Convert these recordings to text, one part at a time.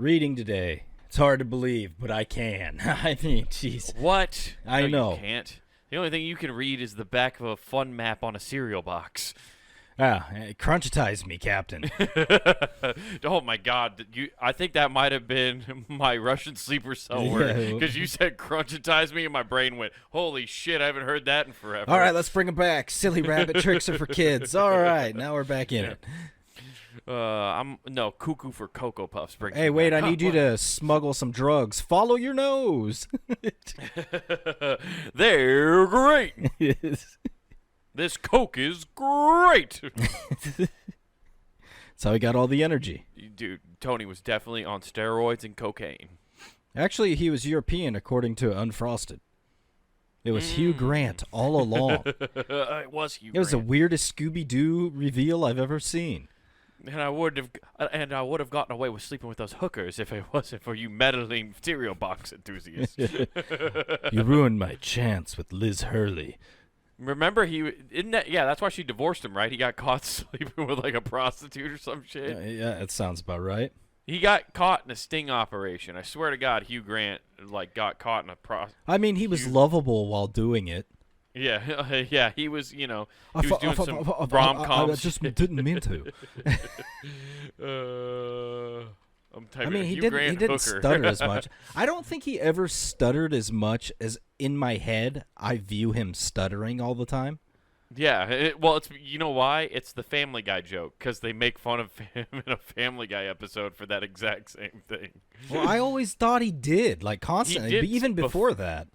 Reading today. It's hard to believe, but I can. I mean, jeez. What? I know. You can't. The only thing you can read is the back of a fun map on a cereal box. Crunchitize me, Captain. Oh my God! I think that might have been my Russian sleeper cell word because you said "crunchitize me" and my brain went, "Holy shit! I haven't heard that in forever." All right, let's bring it back. Silly rabbit tricks are for kids. All right, now we're back in it. Cuckoo for Cocoa Puffs. Hey, wait! I need you to smuggle some drugs. Follow your nose. They're great. This Coke is great. That's how he got all the energy. Dude, Tony was definitely on steroids and cocaine. Actually, he was European, according to Unfrosted. It was Hugh Grant all along. It was Hugh Grant. It was the weirdest Scooby-Doo reveal I've ever seen. And I would have gotten away with sleeping with those hookers if it wasn't for you meddling cereal box enthusiasts. You ruined my chance with Liz Hurley. Remember, that's why she divorced him, right? He got caught sleeping with like a prostitute or some shit. Yeah, that sounds about right. He got caught in a sting operation. I swear to God, Hugh Grant got caught in a I mean, he was lovable while doing it. Yeah, he was, he was doing some rom-coms. I just didn't mean to. I'm typing he didn't stutter as much. I don't think he ever stuttered as much as in my head I view him stuttering all the time. Yeah, it's you know why? It's the Family Guy joke because they make fun of him in a Family Guy episode for that exact same thing. Well, I always thought he did, like constantly, even before that.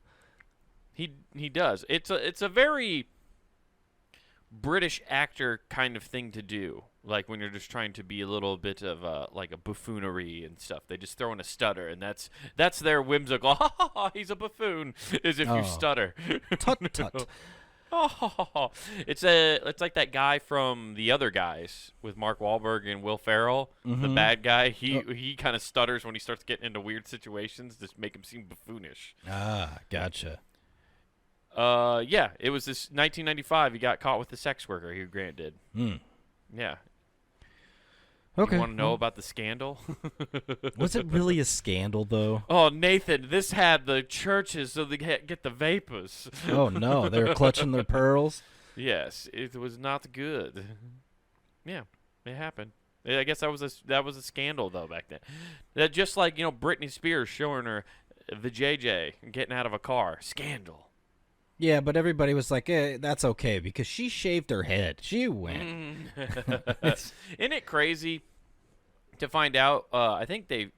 He does. It's a very British actor kind of thing to do. Like when you're just trying to be a little bit of like a buffoonery and stuff. They just throw in a stutter, and that's their whimsical. Ha ha ha! He's a buffoon. As if you stutter. Tut tut. Oh, it's like that guy from The Other Guys with Mark Wahlberg and Will Ferrell, the bad guy. He kind of stutters when he starts getting into weird situations, just make him seem buffoonish. Ah, gotcha. Yeah, it was this 1995. He got caught with the sex worker. Hugh Grant did. Yeah. Okay. You want to know about the scandal? Was it really a scandal, though? Oh, Nathan, this had the churches so they get the vapors. Oh, no. They were clutching their pearls? Yes, it was not good. Yeah, it happened. I guess that was a scandal, though, back then. That just like, Britney Spears showing her vajayjay and getting out of a car. Scandal. Yeah, but everybody was like, that's okay because she shaved her head. She went. Isn't it crazy to find out? I think I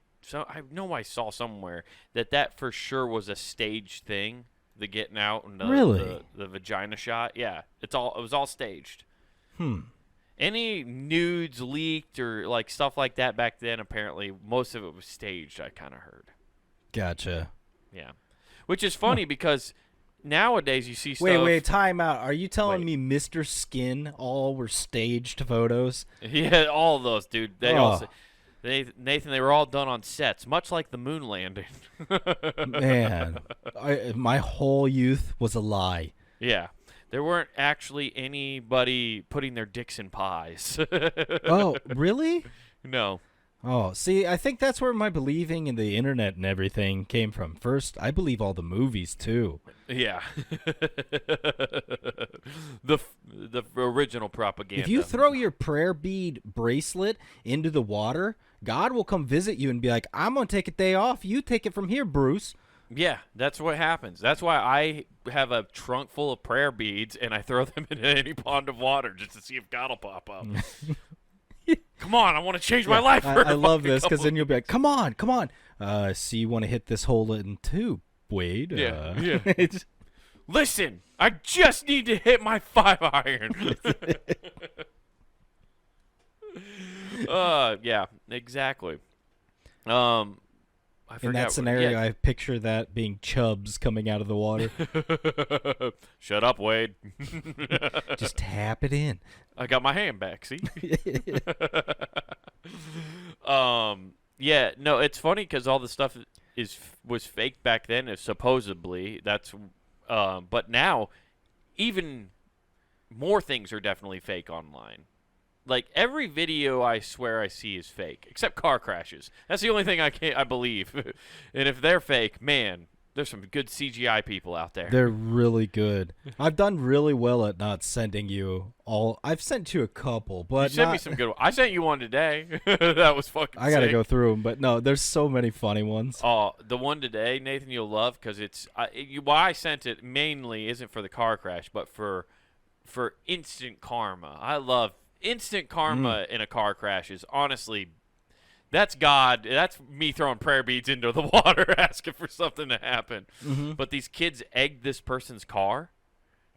know I saw somewhere that for sure was a staged thing. The getting out and the vagina shot. Yeah, it was all staged. Any nudes leaked or like stuff like that back then? Apparently, most of it was staged. I kind of heard. Gotcha. Yeah, which is funny because. Nowadays, you see stuff. Wait, time out. Are you telling me Mr. Skin all were staged photos? Yeah, all of those, dude. Nathan, they were all done on sets, much like the moon landing. Man, my whole youth was a lie. Yeah, there weren't actually anybody putting their dicks in pies. Oh, really? No. Oh, see, I think that's where my believing in the internet and everything came from. First, I believe all the movies, too. Yeah. the original propaganda. If you throw your prayer bead bracelet into the water, God will come visit you and be like, I'm going to take a day off. You take it from here, Bruce. Yeah, that's what happens. That's why I have a trunk full of prayer beads, and I throw them into any pond of water just to see if God will pop up. Come on, I want to change my life. I love this because then you'll be like, come on. See, you want to hit this hole in too, Wade. Yeah. Listen, I just need to hit my 5-iron. Yeah, exactly. In that scenario, I picture that being chubs coming out of the water. Shut up, Wade. Just tap it in. I got my hand back, see? Yeah, no, it's funny because all the stuff was fake back then, supposedly. But now, even more things are definitely fake online. like every video I swear I see is fake, except car crashes. That's the only thing I believe. And if they're fake, man, there's some good CGI people out there. They're really good. I've done really well at not sending you all. I've sent you a couple, but You sent me some good ones. I sent you one today. That was fucking I gotta sick. go through them, but no, there's so many funny ones. Oh, the one today, Nathan, you'll love because it's why I sent it mainly isn't for the car crash, but for instant karma. I love instant karma in a car crash. Is honestly, that's God. That's me throwing prayer beads into the water, asking for something to happen. Mm-hmm. But these kids egged this person's car.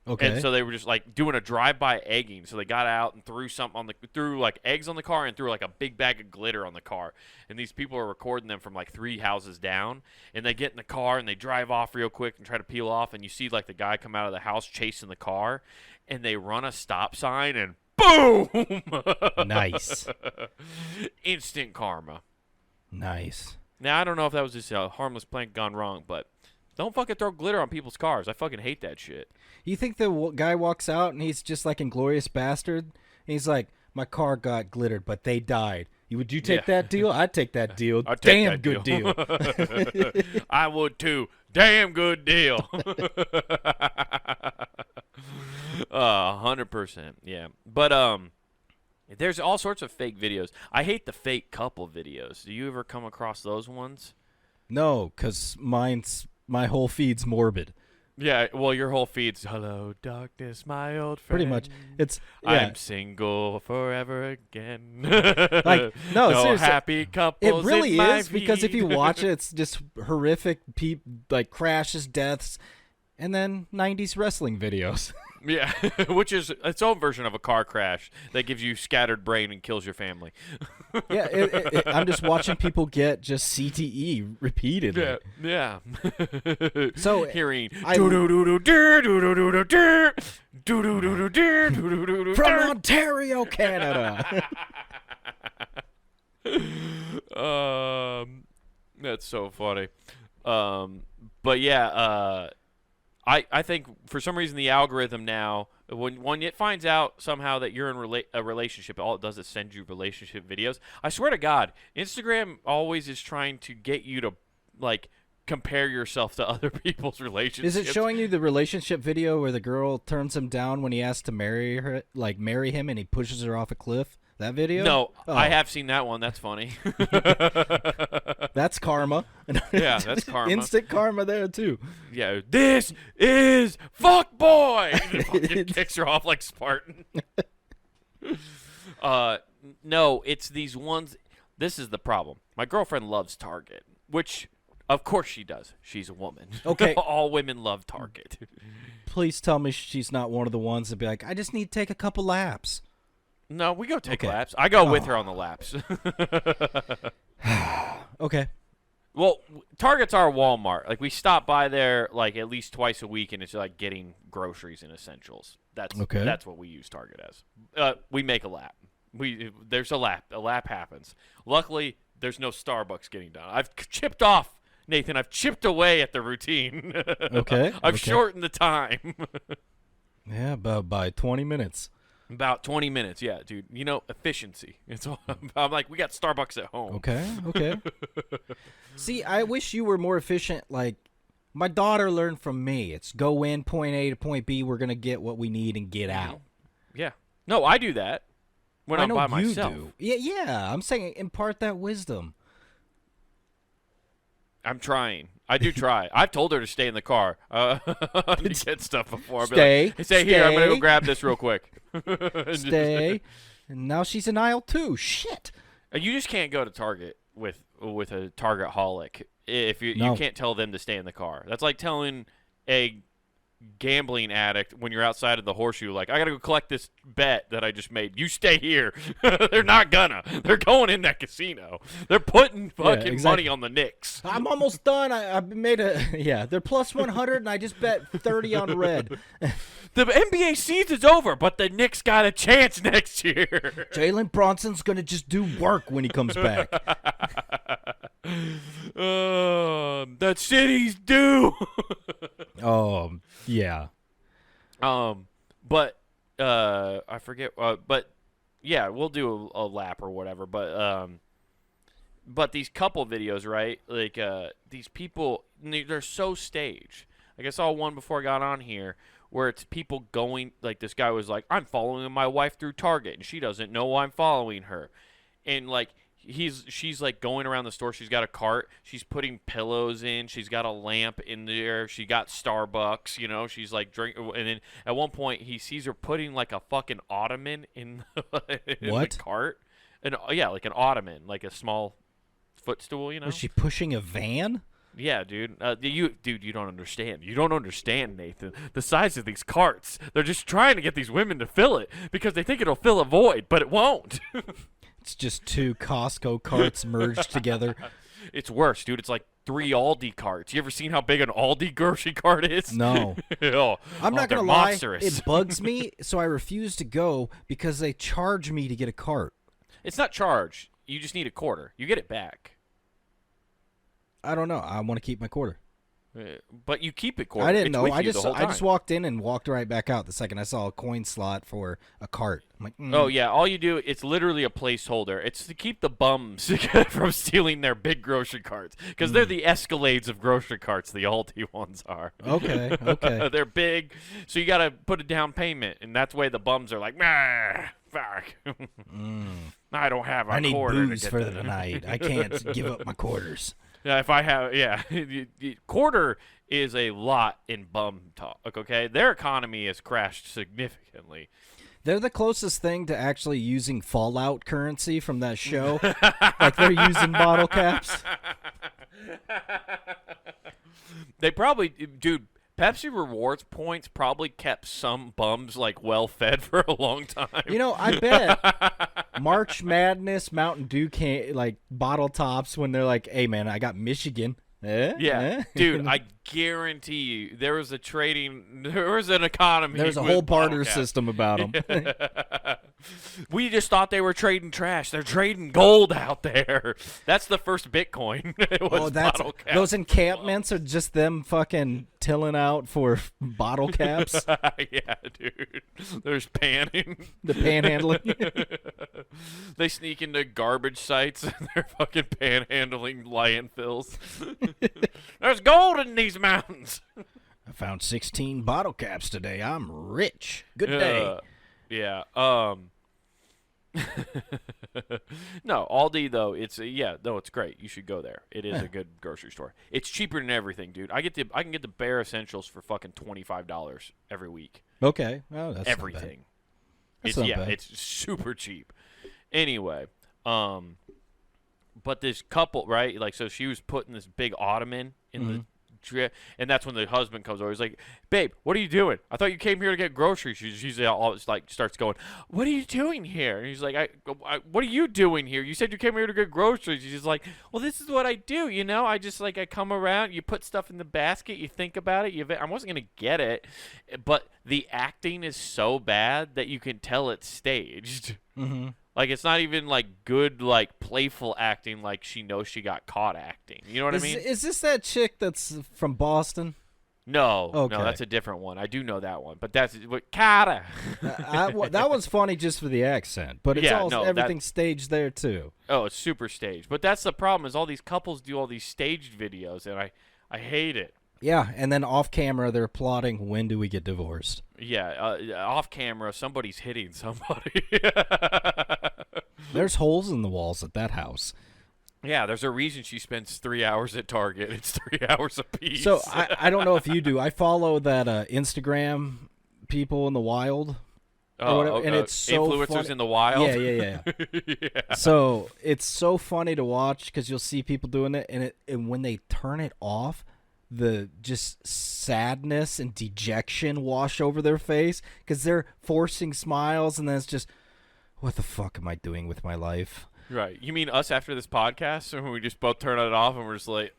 Okay. And so they were just like doing a drive-by egging. So they got out and threw threw like eggs on the car and threw like a big bag of glitter on the car. And these people are recording them from like 3 houses down. And they get in the car and they drive off real quick and try to peel off. And you see like the guy come out of the house chasing the car, and they run a stop sign and boom! Nice. Instant karma. Nice. Now I don't know if that was just a harmless prank gone wrong, but don't fucking throw glitter on people's cars. I fucking hate that shit. You think the guy walks out and he's just like Inglourious Bastard? And he's like, my car got glittered, but they died. Would you take that deal? I'd take that deal. I'd take Damn that good deal. I would too. Damn good deal. 100%. Yeah. But there's all sorts of fake videos. I hate the fake couple videos. Do you ever come across those ones? No, because my whole feed's morbid. Yeah, well, your whole feed's hello, darkness, my old friend. Pretty much. It's I'm single forever again. Like no seriously, happy couples. it really in my is because if you watch it, it's just horrific like crashes, deaths, and then 90s wrestling videos. Yeah, which is its own version of a car crash that gives you scattered brain and kills your family. Yeah, I'm just watching people get just CTE repeatedly. Yeah. So hearing from Ontario, Canada. That's so funny. But yeah, I think for some reason the algorithm now, when it finds out somehow that you're in a relationship, all it does is send you relationship videos. I swear to God, Instagram always is trying to get you to like compare yourself to other people's relationships. Is it showing you the relationship video where the girl turns him down when he asks to marry him, and he pushes her off a cliff? That video? No, Oh. I have seen that one. That's funny. That's karma. Yeah, that's karma. Instant karma there too. Yeah, this is fuck boy. It kicks her off like Spartan. No, it's these ones. This is the problem. My girlfriend loves Target, which, of course, she does. She's a woman. Okay. All women love Target. Please tell me she's not one of the ones that be like, I just need to take a couple laps. No, we go take Okay. laps. I go with her on the laps. Okay. Well, Target's our Walmart. Like, we stop by there like at least twice a week, and it's like getting groceries and essentials. That's what we use Target as. We make a lap. There's a lap. A lap happens. Luckily, there's no Starbucks getting done. I've chipped off, Nathan. I've chipped away at the routine. Okay. I've shortened the time. Yeah, about by 20 minutes. About 20 minutes, yeah, dude. You know, efficiency. It's all, I'm like, we got Starbucks at home. Okay. See, I wish you were more efficient. Like, my daughter learned from me. It's go in, point A to point B. We're going to get what we need and get out. Yeah. No, I do that when I'm by myself. Do. Yeah. I'm saying impart that wisdom. I'm trying. I do try. I've told her to stay in the car to get stuff before. I'll Stay. Be like, stay here. I'm going to go grab this real quick. Stay. And now she's in aisle 2. Shit. You just can't go to Target with a Target holic if you can't tell them to stay in the car. That's like telling a gambling addict when you're outside of the horseshoe, like, I gotta go collect this bet that I just made. You stay here. They're not gonna. They're going in that casino. They're putting fucking money on the Knicks. I'm almost done. I've made they're plus 100 and I just bet 30 on red. The NBA season's over, but the Knicks got a chance next year. Jalen Bronson's gonna just do work when he comes back. That city's due. Yeah. But I forget. But yeah, we'll do a lap or whatever. But these couple videos, right? Like these people, they're so staged. Like I saw one before I got on here where it's people going, like this guy was like, I'm following my wife through Target and she doesn't know I'm following her. And like she's like going around the store. She's got a cart. She's putting pillows in. She's got a lamp in there. She got Starbucks, you know. She's like drinking. And then at one point he sees her putting like a fucking ottoman in, in the cart. And yeah, like an ottoman, like a small footstool, you know. Was she pushing a van? Yeah, dude. You don't understand. You don't understand, Nathan. The size of these carts. They're just trying to get these women to fill it because they think it'll fill a void, but it won't. It's just 2 Costco carts merged together. It's worse, dude. It's like 3 Aldi carts. You ever seen how big an Aldi grocery cart is? No. I'm not going to lie. It bugs me, so I refuse to go because they charge me to get a cart. It's not charged. You just need a quarter. You get it back. I don't know. I want to keep my quarter. But you keep it quarter. I didn't know. I just walked in and walked right back out the second I saw a coin slot for a cart. I'm like, oh yeah, all you do, it's literally a placeholder. It's to keep the bums from stealing their big grocery carts because they're the Escalades of grocery carts. The Aldi ones are. Okay. They're big, so you got to put a down payment, and that's why the bums are like, fuck. I don't have a quarter. I need booze for the night. I can't give up my quarters. Yeah, if I have, quarter is a lot in bum talk, okay? Their economy has crashed significantly. They're the closest thing to actually using Fallout currency from that show. Like they're using bottle caps. They probably, dude, Pepsi Rewards points probably kept some bums, like, well-fed for a long time. You know, I bet March Madness, Mountain Dew, like, bottle tops when they're like, hey, man, I got Michigan. Dude, I guarantee you there was an economy. There's a whole barter system about them. We just thought they were trading trash. They're trading gold out there. That's the first Bitcoin. Those encampments are just them fucking tilling out for bottle caps. Yeah, dude. There's panning. The panhandling. They sneak into garbage sites and they're fucking panhandling landfills. There's gold in these mountains. I found 16 bottle caps today. I'm rich. Good day. Yeah. No, Aldi though, it's it's great. You should go there. It is a good grocery store. It's cheaper than everything, dude. I can get the bare essentials for fucking $25 every week. Okay. Oh, that's everything. Not bad. It's super cheap. Anyway, but this couple, right? Like, so she was putting this big ottoman in the. And that's when the husband comes over. He's like, babe, what are you doing? I thought you came here to get groceries. She's always like, starts going, what are you doing here? And he's like, what are you doing here? You said you came here to get groceries. She's like, well, this is what I do. You know, I just like, I come around, you put stuff in the basket, you think about it. I wasn't going to get it. But the acting is so bad that you can tell it's staged. Mm-hmm. Like, it's not even, like, good, like, playful acting like she knows she got caught acting. You know what I mean? Is this that chick that's from Boston? No. Okay. No, that's a different one. I do know that one. But that's what Cara. That was funny just for the accent. But it's everything's staged there, too. Oh, it's super staged. But that's the problem is all these couples do all these staged videos, and I hate it. Yeah, and then off camera, they're plotting, when do we get divorced? Yeah, off camera, somebody's hitting somebody. There's holes in the walls at that house. Yeah, there's a reason she spends 3 hours at Target. It's 3 hours apiece. So I don't know if you do. I follow that Instagram people in the wild. And it's so influencers funny. In the wild. Yeah. Yeah. So it's so funny to watch because you'll see people doing it, and when they turn it off, the just sadness and dejection wash over their face because they're forcing smiles, and then it's just, what the fuck am I doing with my life? Right. You mean us after this podcast, and we just both turn it off, and we're just like,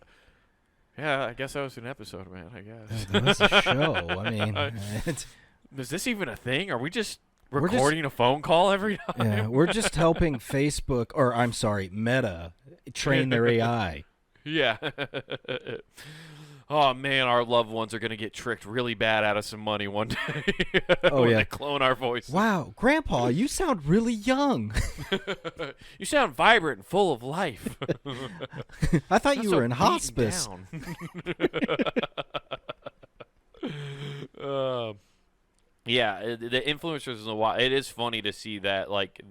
yeah, I guess that was an episode, man. I guess that was a show. I mean, is this even a thing? Are we just recording a phone call every time? Yeah, we're just helping Meta train their AI. Yeah. oh man, our loved ones are gonna get tricked really bad out of some money one day. Oh when yeah, they clone our voices. Wow, Grandpa, you sound really young. You sound vibrant and full of life. I thought you So were in beaten hospice. down. Yeah, the influencers in the wild. It is funny to see that. Like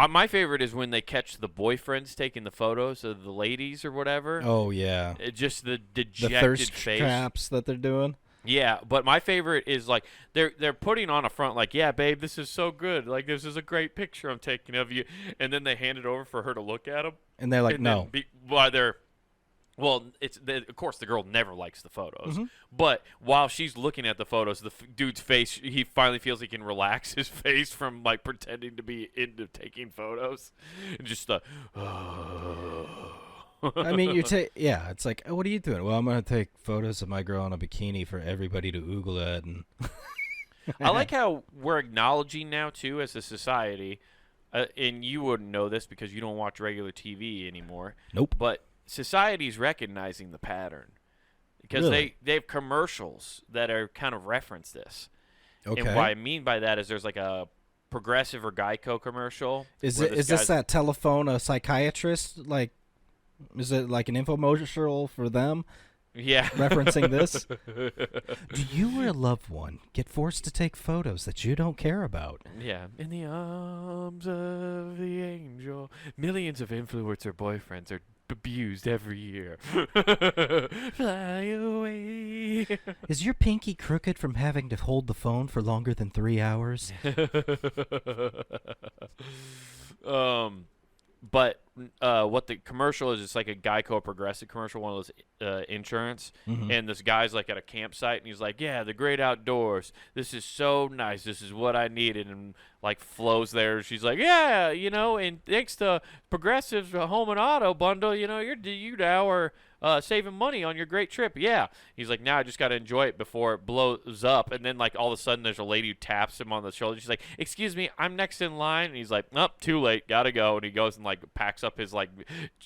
my favorite is when they catch the boyfriends taking the photos of the ladies or whatever. Oh yeah, Just the the dejected thirst face. traps that they're doing. Yeah, but my favorite is like they're putting on a front like, yeah, babe, this is so good. Like this is a great picture I'm taking of you, and then they hand it over for her to look at them. And they're like, And no. while they're well, of course the girl never likes the photos, Mm-hmm. but while she's looking at the photos, the dude's face, he finally feels he can relax his face from like pretending to be into taking photos, and just the. I mean, yeah, it's like, oh, what are you doing? Well, I'm going to take photos of my girl in a bikini for everybody to oogle at. And I like how we're acknowledging now, too, as a society, and you wouldn't know this because you don't watch regular TV anymore. Nope. But society's recognizing the pattern because Really? they have commercials that are kind of reference this. Okay. And what I mean by that is there's like a Progressive or Geico commercial. Is where this that telephone a psychiatrist? Like, is it like an infomercial for them Yeah. referencing this? Do you or a loved one get forced to take photos that you don't care about? Yeah. In the arms of the angel, millions of influencer boyfriends are abused every year. Fly away. Is your pinky crooked from having to hold the phone for longer than 3 hours? But what the commercial is, it's like a Geico Progressive commercial, one of those insurance. Mhm. And this guy's like at a campsite, and he's like, "Yeah, the great outdoors. This is so nice. This is what I needed." And like flows there. She's like, "Yeah, and thanks to Progressive's home and auto bundle, you now are saving money on your great trip." Yeah. He's like, "Now I just got to enjoy it before it blows up." And then like all of a sudden there's a lady who taps him on the shoulder. She's like, "Excuse me, I'm next in line." And he's like, "Oh, too late. Gotta go." And he goes and like packs up his like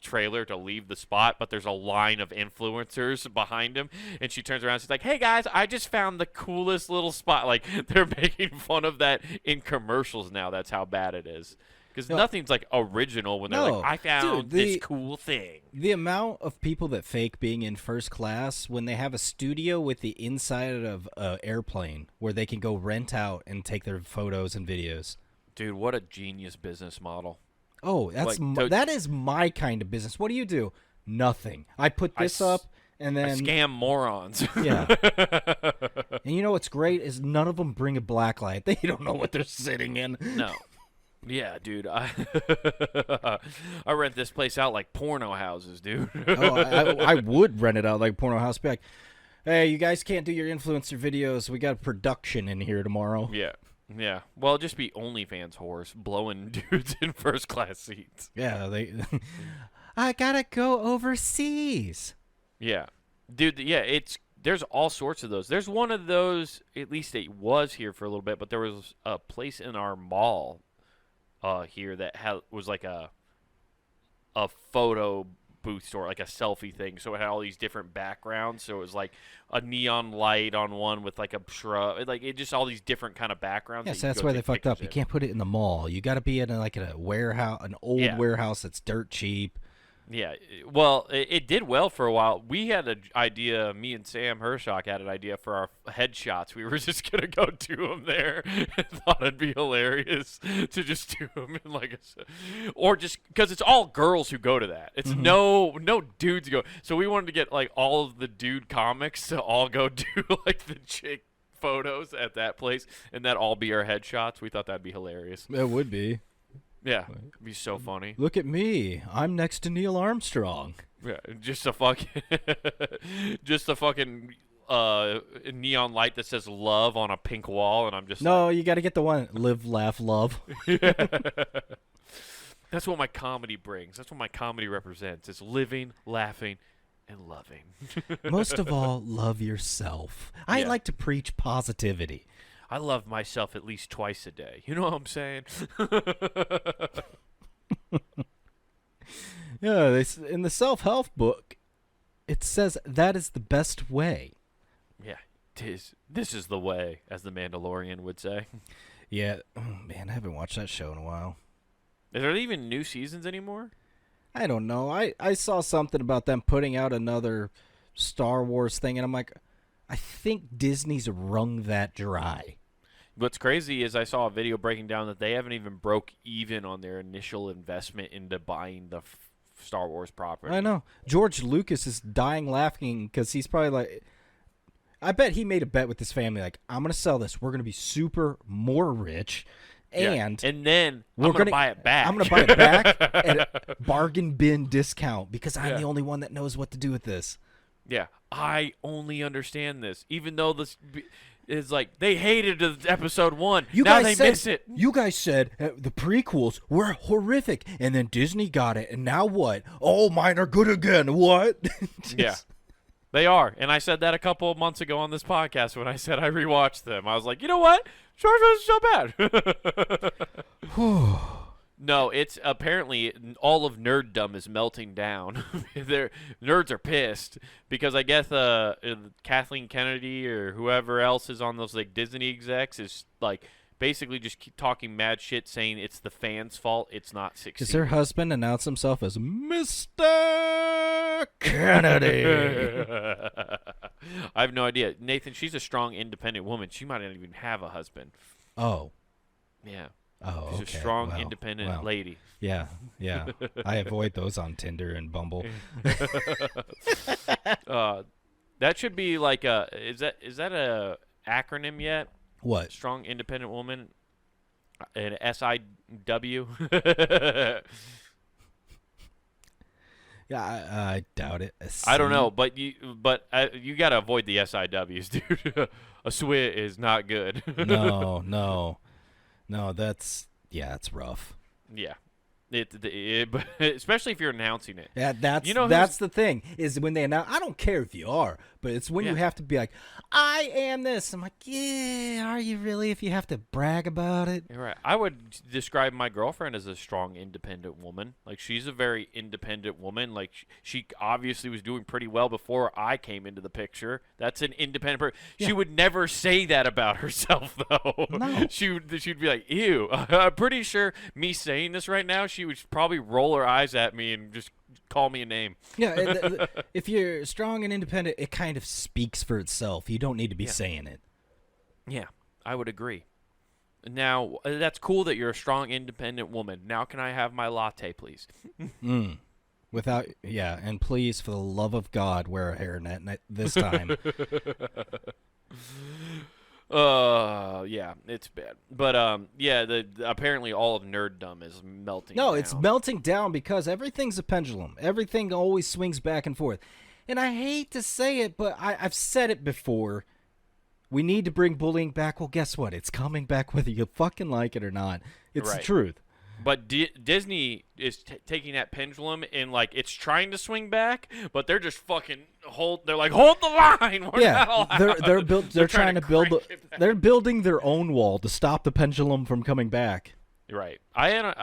trailer to leave the spot. But there's a line of influencers behind him. And she turns around and she's like, "Hey guys, I just found the coolest little spot." Like they're making fun of that in commercials now. That's how bad it is. Because nothing's like original when they're like, "I found this cool thing." The amount of people that fake being in first class when they have a studio with the inside of an airplane where they can go rent out and take their photos and videos. Dude, what a genius business model. Oh, that is my kind of business. What do you do? Nothing. I put this up and then scam morons. Yeah. And you know what's great is none of them bring a black light. They don't know what they're sitting in. No. Yeah, dude. I rent this place out like porno houses, dude. I would rent it out like porno house. Be like, "Hey, you guys can't do your influencer videos. We got a production in here tomorrow." Yeah. Yeah. Well, just be OnlyFans whores blowing dudes in first class seats. Yeah, I gotta go overseas. Yeah. Dude, yeah, there's all sorts of those. There's one of those, at least it was here for a little bit, but there was a place in our mall here that was like a photo booth store, like a selfie thing. So it had all these different backgrounds. So it was like a neon light on one with like a shrub, like it just all these different kind of backgrounds. Yes, that's why they fucked up. You can't put it in the mall. You got to be in a warehouse, an old warehouse that's dirt cheap. Yeah, well, it did well for a while. We had an idea, me and Sam Hershock had an idea for our headshots. We were just going to go do them there and thought it'd be hilarious to just do them in like or just because it's all girls who go to that. It's no dudes go. So we wanted to get like all of the dude comics to all go do like the chick photos at that place and that all be our headshots. We thought that'd be hilarious. It would be. Yeah, it'd be so funny. Look at me. I'm next to Neil Armstrong. Yeah, just a fucking neon light that says love on a pink wall, and I'm just you got to get the one live, laugh, love. That's what my comedy brings. That's what my comedy represents. It's living, laughing, and loving. Most of all, love yourself. I like to preach positivity. I love myself at least twice a day. You know what I'm saying? Yeah, in the self-help book, it says that is the best way. Yeah, this is the way, as the Mandalorian would say. Yeah, oh, man, I haven't watched that show in a while. Is there even new seasons anymore? I don't know. I saw something about them putting out another Star Wars thing, and I'm like, I think Disney's wrung that dry. What's crazy is I saw a video breaking down that they haven't even broke even on their initial investment into buying the Star Wars property. I know. George Lucas is dying laughing because he's probably like, I bet he made a bet with his family, like, I'm going to sell this. We're going to be super more rich. And then I'm going to buy it back. I'm going to buy it back at a bargain bin discount because I'm the only one that knows what to do with this. Yeah, I only understand this, even though this is like they hated episode 1. Now they miss it. You guys said the prequels were horrific, and then Disney got it, and now what? Oh, mine are good again. What? Yeah, they are. And I said that a couple of months ago on this podcast when I said I rewatched them. I was like, you know what? Star Wars is so bad. No, it's apparently all of nerddom is melting down. Nerds are pissed because I guess Kathleen Kennedy or whoever else is on those like Disney execs is like basically just keep talking mad shit, saying it's the fans' fault. It's not succeeding. Because her husband announced himself as Mr. Kennedy. I have no idea, Nathan. She's a strong, independent woman. She might not even have a husband. Oh, yeah. Oh, she's a strong, independent lady. Yeah. I avoid those on Tinder and Bumble. That should be like a. Is that a acronym yet? What? Strong, independent woman. An SIW. Yeah, I doubt it. I don't know, but you gotta avoid the SIWs, dude. A SWIT is not good. No, that's it's rough. Yeah, but especially if you're announcing it. Yeah, that's the thing is when they announce. I don't care if you are, but it's when you have to be like, I am this. I'm like, yeah, are you really? If you have to brag about it, You're right. I would describe my girlfriend as a strong, independent woman. Like she's a very independent woman. Like she obviously was doing pretty well before I came into the picture. That's an independent person. Yeah. She would never say that about herself, though. No, she'd be like, ew. I'm pretty sure me saying this right now, she would probably roll her eyes at me and just call me a name. Yeah, if you're strong and independent, it kind of speaks for itself. You don't need to be saying it. Yeah, I would agree. Now, that's cool that you're a strong, independent woman. Now can I have my latte, please? And please, for the love of God, wear a hairnet this time. Yeah, it's bad. But apparently all of nerddom is melting down. No, it's melting down because everything's a pendulum. Everything always swings back and forth. And I hate to say it, but I've said it before. We need to bring bullying back. Well, guess what? It's coming back whether you fucking like it or not. It's the truth. But Disney is taking that pendulum and like it's trying to swing back, but they're just fucking hold the line. They're trying to build. They're building their own wall to stop the pendulum from coming back. Right. I don't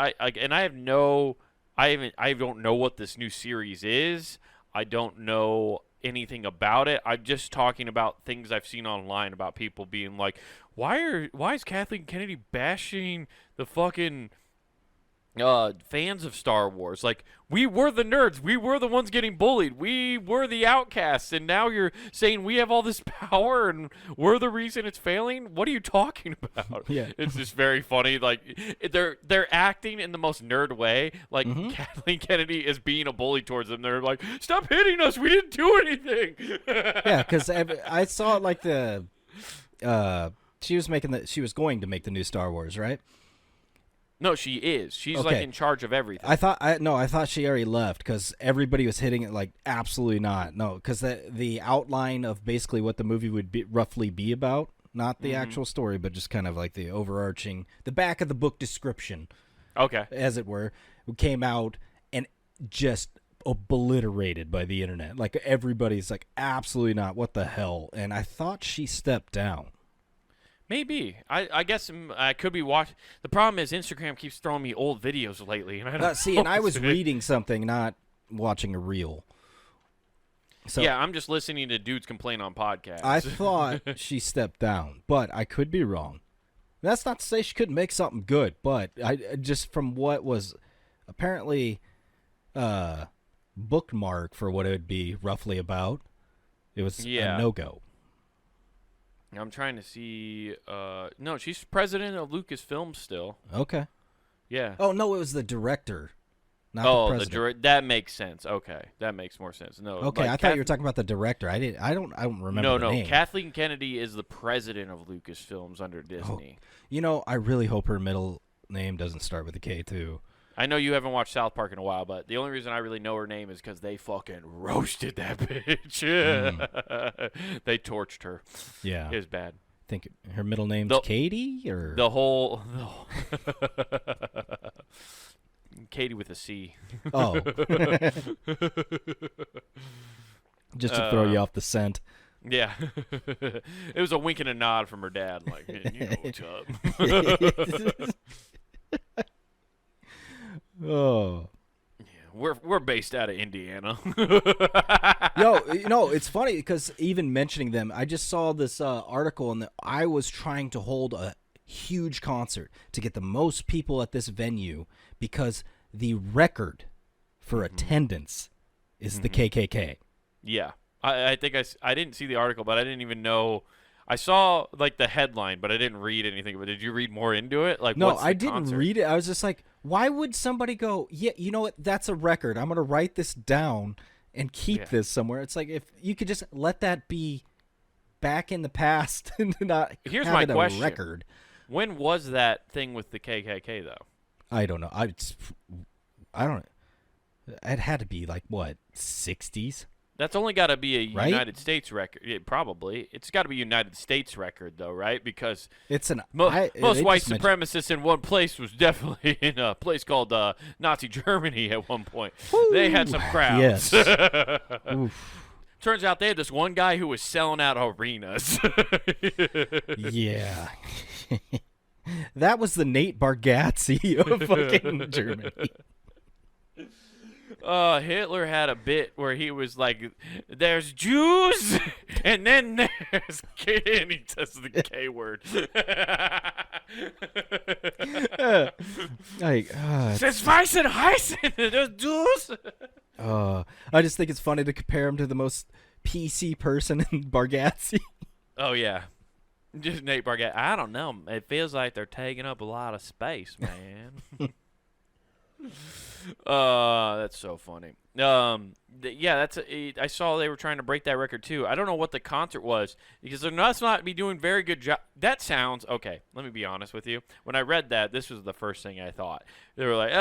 know what this new series is. I don't know anything about it. I'm just talking about things I've seen online about people being like, why is Kathleen Kennedy bashing the fucking fans of Star Wars? Like, we were the nerds. We were the ones getting bullied. We were the outcasts. And now you're saying we have all this power and we're the reason it's failing? What are you talking about? Yeah. It's just very funny. Like, they're acting in the most nerd way. Like, Kathleen Kennedy is being a bully towards them. They're like, stop hitting us. We didn't do anything. Yeah, because I saw like she was going to make the new Star Wars, right? No, she is. She's like in charge of everything. I thought she already left because everybody was hitting it like absolutely not. No, because the outline of basically what the movie would roughly be about, not the actual story, but just kind of like the overarching, the back of the book description, as it were, came out and just obliterated by the internet. Like everybody's like, absolutely not. What the hell? And I thought she stepped down. Maybe. I guess I could be watching. The problem is Instagram keeps throwing me old videos lately. And I don't and I was reading something, not watching a reel. So yeah, I'm just listening to dudes complain on podcasts. I thought she stepped down, but I could be wrong. That's not to say she couldn't make something good, but I just from what was apparently bookmark for what it would be roughly about, it was a no-go. I'm trying to see. No, she's president of Lucasfilm still. Okay. Yeah. Oh no, it was the director, not the president. That makes sense. Okay, that makes more sense. No. Okay, I thought you were talking about the director. I don't remember. the name. Kathleen Kennedy is the president of Lucasfilms under Disney. I really hope her middle name doesn't start with a K too. I know you haven't watched South Park in a while, but the only reason I really know her name is because they fucking roasted that bitch. They torched her. Yeah. It was bad. I think her middle name's Katie, or the whole Katie with a C. Oh. Just to throw you off the scent. Yeah. It was a wink and a nod from her dad, like, hey, you know what's up. Oh, yeah, we're based out of Indiana. Yo, it's funny because even mentioning them, I just saw this article, and I was trying to hold a huge concert to get the most people at this venue because the record for attendance is the KKK. Yeah, I think I didn't see the article, but I didn't even know. I saw like the headline, but I didn't read anything. But did you read more into it? Like, no, I didn't read it. I was just like, why would somebody go, yeah, you know what? That's a record. I'm going to write this down and keep this somewhere. It's like if you could just let that be back in the past and not Here's have my it question. a record. When was that thing with the KKK, though? I don't know. I don't know. It had to be like, what, 60s? That's only got to be a United States record. Probably. It's got to be a United States record, though, right? Because it's most white supremacists in one place was definitely in a place called Nazi Germany at one point. Woo! They had some crowds. Yes. Turns out they had this one guy who was selling out arenas. Yeah. That was the Nate Bargatze of fucking Germany. Hitler had a bit where he was like, there's Jews, and then there's K, and he says the K word. Says Weissen, Heissen, there's Jews. I just think it's funny to compare him to the most PC person in Bargatze. Oh, yeah. Just Nate Bargatze. I don't know. It feels like they're taking up a lot of space, man. That's so funny. I saw they were trying to break that record too. I don't know what the concert was because they must not be doing very good job. That sounds okay. Let me be honest with you. When I read that, this was the first thing I thought. They were like,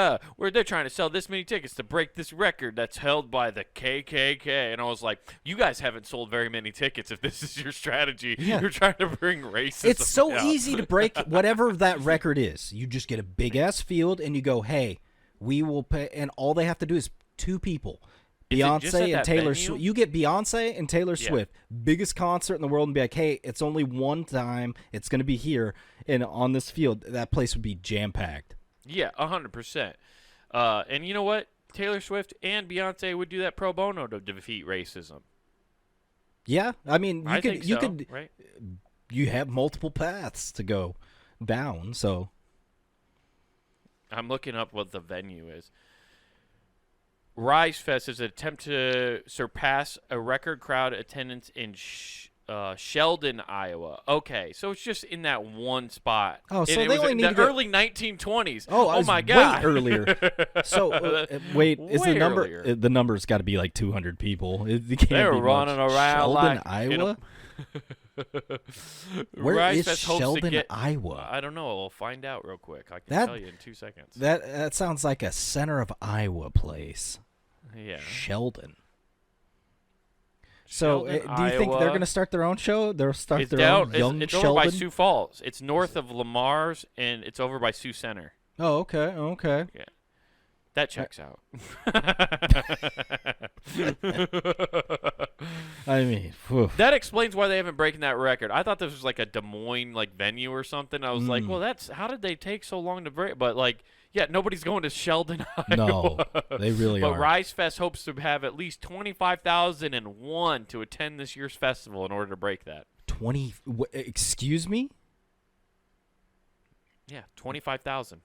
they're trying to sell this many tickets to break this record that's held by the KKK, and I was like, you guys haven't sold very many tickets if this is your strategy. Yeah. You're trying to bring racism. It's so easy to break whatever that record is. You just get a big ass field and you go, hey. We will pay, and all they have to do is two people, Beyonce and Taylor Swift. You get Beyonce and Taylor Swift, biggest concert in the world, and be like, hey, it's only one time. It's going to be here, and on this field, that place would be jam-packed. Yeah, 100%. And you know what? Taylor Swift and Beyonce would do that pro bono to defeat racism. Yeah, I mean, you could, right? You have multiple paths to go down, so... I'm looking up what the venue is. Rise Fest is an attempt to surpass a record crowd attendance in Sheldon, Iowa. Okay, so it's just in that one spot. Oh, so and they it was only in need the early 1920s. Oh my God! Way earlier. So wait, is the number? Earlier. The number's got to be like 200 people. They were running around Sheldon, like Iowa. Where is Sheldon, Iowa? I don't know. We'll find out real quick. I can tell you in 2 seconds. That sounds like a center of Iowa place. Yeah. Sheldon. So, do you Iowa. think they're going to start their own show? They'll start their own young it's Sheldon? over by Sioux Falls. It's north of Lamar's, and it's over by Sioux Center. Oh, okay. Yeah. That checks out. I mean, whew. That explains why they haven't broken that record. I thought this was like a Des Moines venue or something. I was like, well, how did they take so long to break? But Yeah, nobody's going to Sheldon, Iowa. No, they really but are. Rise Fest hopes to have at least 25,001 to attend this year's festival in order to break that. Excuse me? Yeah, 25,000.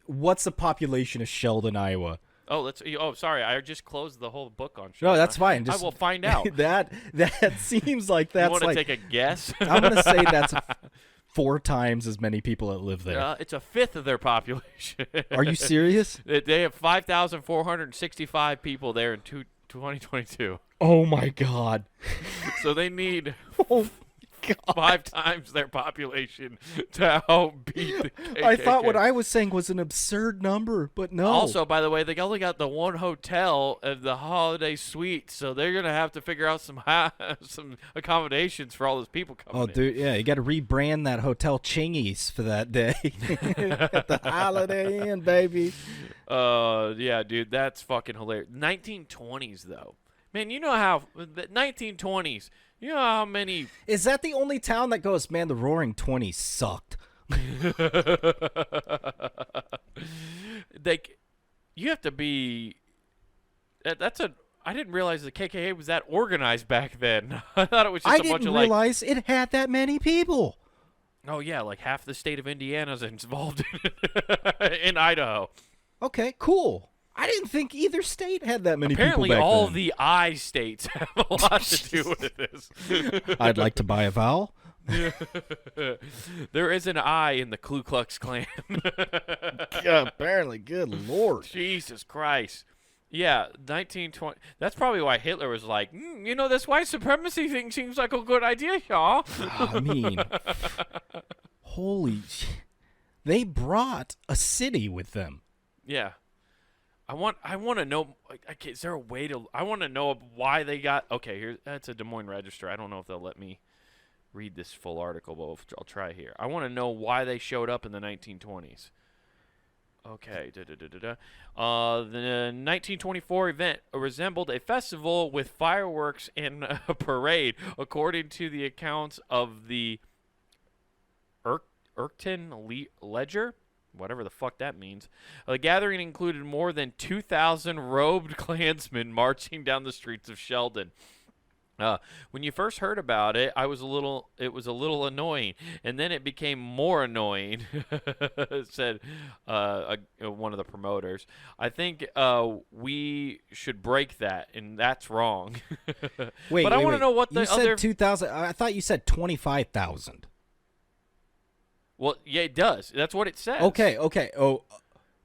What's the population of Sheldon, Iowa? Oh, sorry. I just closed the whole book on Sheldon. No, that's fine. I will find out. that seems like that's you want to like, take a guess? I'm going to say that's 4 times as many people that live there. It's a fifth of their population. Are you serious? They have 5,465 people there in 2022. Oh my God! So they need Oh God. 5 times their population to help beat the KKK. I thought what I was saying was an absurd number, but no. Also, by the way, they only got the one hotel of the holiday suite, so they're gonna have to figure out some accommodations for all those people coming. Oh, in. dude, yeah, you got to rebrand that hotel Chingy's for that day. At the Holiday Inn, baby. Yeah, dude, that's fucking hilarious. 1920s though, man. You know how the 1920s. You know how many? Is that the only town that goes, man, the Roaring '20s sucked? You have to be. I didn't realize the KKK was that organized back then. I thought it was just a bunch of like. I didn't realize it had that many people. Oh yeah, like half the state of Indiana's involved in Idaho. Okay, cool. I didn't think either state had that many Apparently, people back all then. the I states have a lot to do with this. I'd like to buy a vowel. There is an I in the Ku Klux Klan. Yeah, apparently, good Lord. Jesus Christ. Yeah, 1920. That's probably why Hitler was like, this white supremacy thing seems like a good idea, y'all. I mean, they brought a city with them. Yeah. I want to know. Okay, is there a way to? I want to know why they got. Okay, that's a Des Moines Register. I don't know if they'll let me read this full article, but I'll try here. I want to know why they showed up in the 1920s. Okay, The 1924 event resembled a festival with fireworks and a parade, according to the accounts of the Irkton Ledger. Whatever the fuck that means. The gathering included more than 2,000 robed Klansmen marching down the streets of Sheldon. When you first heard about it, it was a little annoying, and then it became more annoying, said one of the promoters. I think we should break that, and that's wrong. But I want to know what the you other... said 2,000. I thought you said 25,000. Well, yeah, it does. That's what it says. Okay. Oh.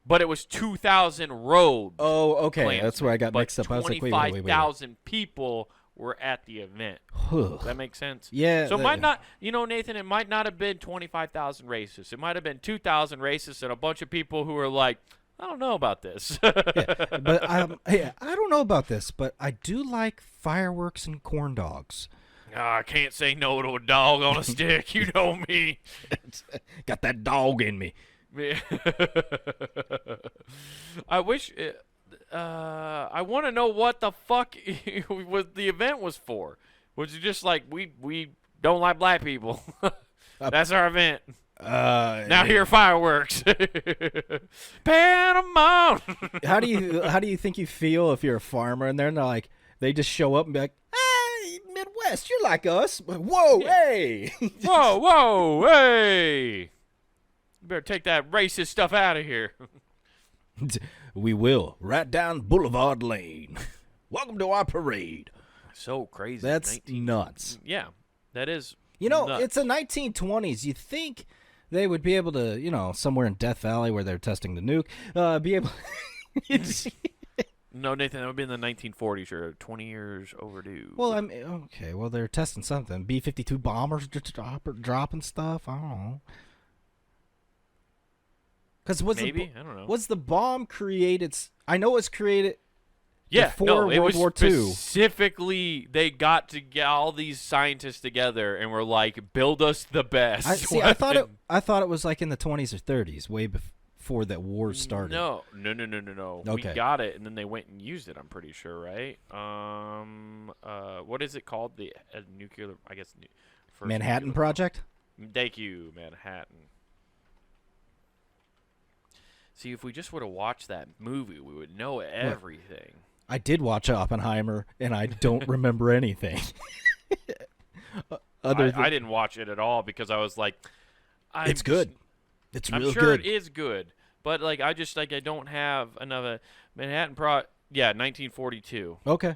But it was 2,000 robed. Oh, okay. Klansmen. That's where I got mixed up. I was like, wait. 25,000 people were at the event. Does that make sense? Yeah. So it might not, Nathan, it might not have been 25,000 racists. It might have been 2,000 racists and a bunch of people who were like, I don't know about this. But I don't know about this, but I do like fireworks and corn dogs. I can't say no to a dog on a stick. You know me. Got that dog in me. I wish. I want to know what the fuck the event was for. Was it just like we don't like black people? That's our event. Now here are fireworks. Panama. How do you think you feel if you're a farmer and they're like they just show up and be like, hey, Midwest, you're like us. Whoa, hey. whoa, hey. You better take that racist stuff out of here. We will. Right down Boulevard Lane. Welcome to our parade. So crazy. That's nuts. Yeah, that is nuts. It's the 1920s. You think they would be able to, somewhere in Death Valley where they're testing the nuke, be able No, Nathan, that would be in the 1940s or 20 years overdue. Well, okay. Well, they're testing something. B-52 bombers dropping stuff. I don't know. Because I don't know. Was the bomb created? I know it was created. Yeah, before World War II. Specifically, they got to get all these scientists together and were like, "Build us the best." I thought it was like in the 20s or 30s, way before that war started. No. Okay. We got it, and then they went and used it. I'm pretty sure, right? What is it called? The nuclear, I guess. Manhattan Project. Thank you, Manhattan. See, if we just would have watched that movie, we would know everything. I did watch Oppenheimer, and I don't remember anything. I didn't watch it at all because I was like, it's good. It's real good. I'm sure it is good, but like I don't have another Manhattan Pro. Yeah, 1942. Okay.